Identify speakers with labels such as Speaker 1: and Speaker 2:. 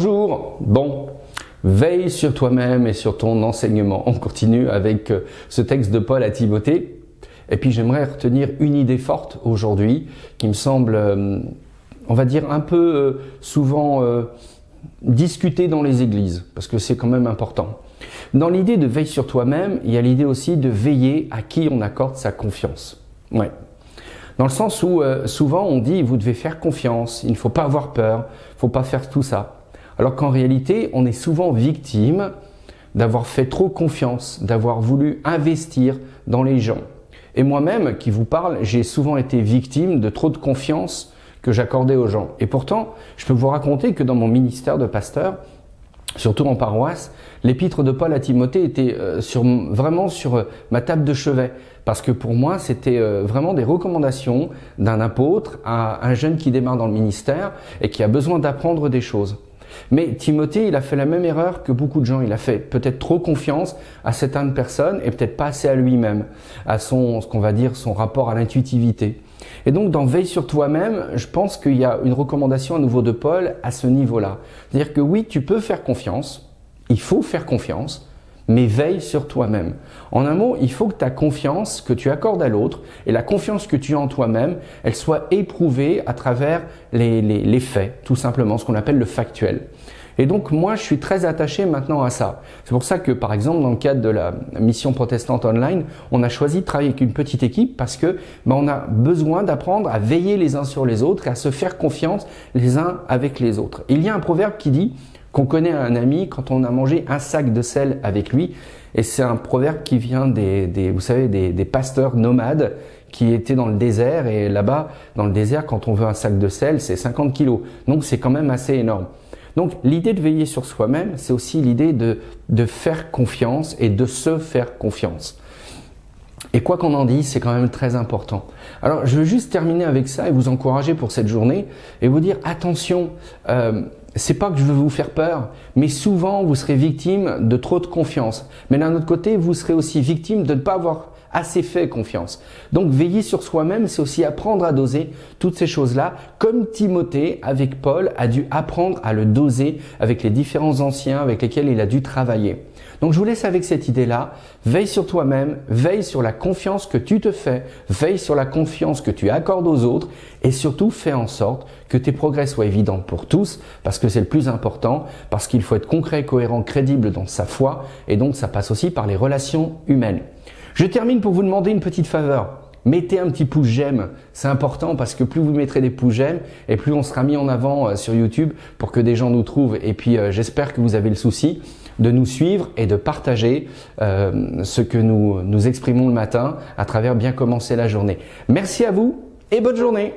Speaker 1: Bonjour. Bon, veille sur toi-même et sur ton enseignement. On continue avec ce texte de Paul à Timothée. Et puis j'aimerais retenir une idée forte aujourd'hui qui me semble, on va dire, un peu souvent discutée dans les églises, parce que c'est quand même important. Dans l'idée de veille sur toi-même, il y a l'idée aussi de veiller à qui on accorde sa confiance. Ouais. Dans le sens où souvent on dit vous devez faire confiance, il ne faut pas avoir peur, il ne faut pas faire tout ça. Alors qu'en réalité, on est souvent victime d'avoir fait trop confiance, d'avoir voulu investir dans les gens. Et moi-même, qui vous parle, j'ai souvent été victime de trop de confiance que j'accordais aux gens. Et pourtant, je peux vous raconter que dans mon ministère de pasteur, surtout en paroisse, l'épître de Paul à Timothée était vraiment sur ma table de chevet. Parce que pour moi, c'était vraiment des recommandations d'un apôtre à un jeune qui démarre dans le ministère et qui a besoin d'apprendre des choses. Mais Timothée, il a fait la même erreur que beaucoup de gens. Il a fait peut-être trop confiance à certaines personnes et peut-être pas assez à lui-même, à ce qu'on va dire, son rapport à l'intuitivité. Et donc, dans Veille sur toi-même, je pense qu'il y a une recommandation à nouveau de Paul à ce niveau-là. C'est-à-dire que oui, tu peux faire confiance, il faut faire confiance, mais veille sur toi-même. En un mot, il faut que ta confiance que tu accordes à l'autre et la confiance que tu as en toi-même, elle soit éprouvée à travers les faits, tout simplement, ce qu'on appelle le factuel. Et donc moi, je suis très attaché maintenant à ça. C'est pour ça que, par exemple, dans le cadre de la mission protestante online, on a choisi de travailler avec une petite équipe parce que on a besoin d'apprendre à veiller les uns sur les autres et à se faire confiance les uns avec les autres. Il y a un proverbe qui dit qu'on connaît un ami quand on a mangé un sac de sel avec lui. Et c'est un proverbe qui vient vous savez, des pasteurs nomades qui étaient dans le désert. Et là-bas, dans le désert, quand on veut un sac de sel, c'est 50 kilos. Donc, c'est quand même assez énorme. Donc, l'idée de veiller sur soi-même, c'est aussi l'idée de faire confiance et de se faire confiance. Et quoi qu'on en dise, c'est quand même très important. Alors, je veux juste terminer avec ça et vous encourager pour cette journée et vous dire attention, c'est pas que je veux vous faire peur, mais souvent vous serez victime de trop de confiance. Mais d'un autre côté, vous serez aussi victime de ne pas avoir assez fait confiance. Donc veiller sur soi-même, c'est aussi apprendre à doser toutes ces choses-là, comme Timothée, avec Paul, a dû apprendre à le doser avec les différents anciens avec lesquels il a dû travailler. Donc je vous laisse avec cette idée-là, veille sur toi-même, veille sur la confiance que tu te fais, veille sur la confiance que tu accordes aux autres et surtout fais en sorte que tes progrès soient évidents pour tous parce que c'est le plus important, parce qu'il faut être concret, cohérent, crédible dans sa foi et donc ça passe aussi par les relations humaines. Je termine pour vous demander une petite faveur. Mettez un petit pouce j'aime, c'est important parce que plus vous mettrez des pouces j'aime et plus on sera mis en avant sur YouTube pour que des gens nous trouvent. Et puis j'espère que vous avez le souci de nous suivre et de partager ce que nous exprimons le matin à travers Bien commencer la journée. Merci à vous et bonne journée.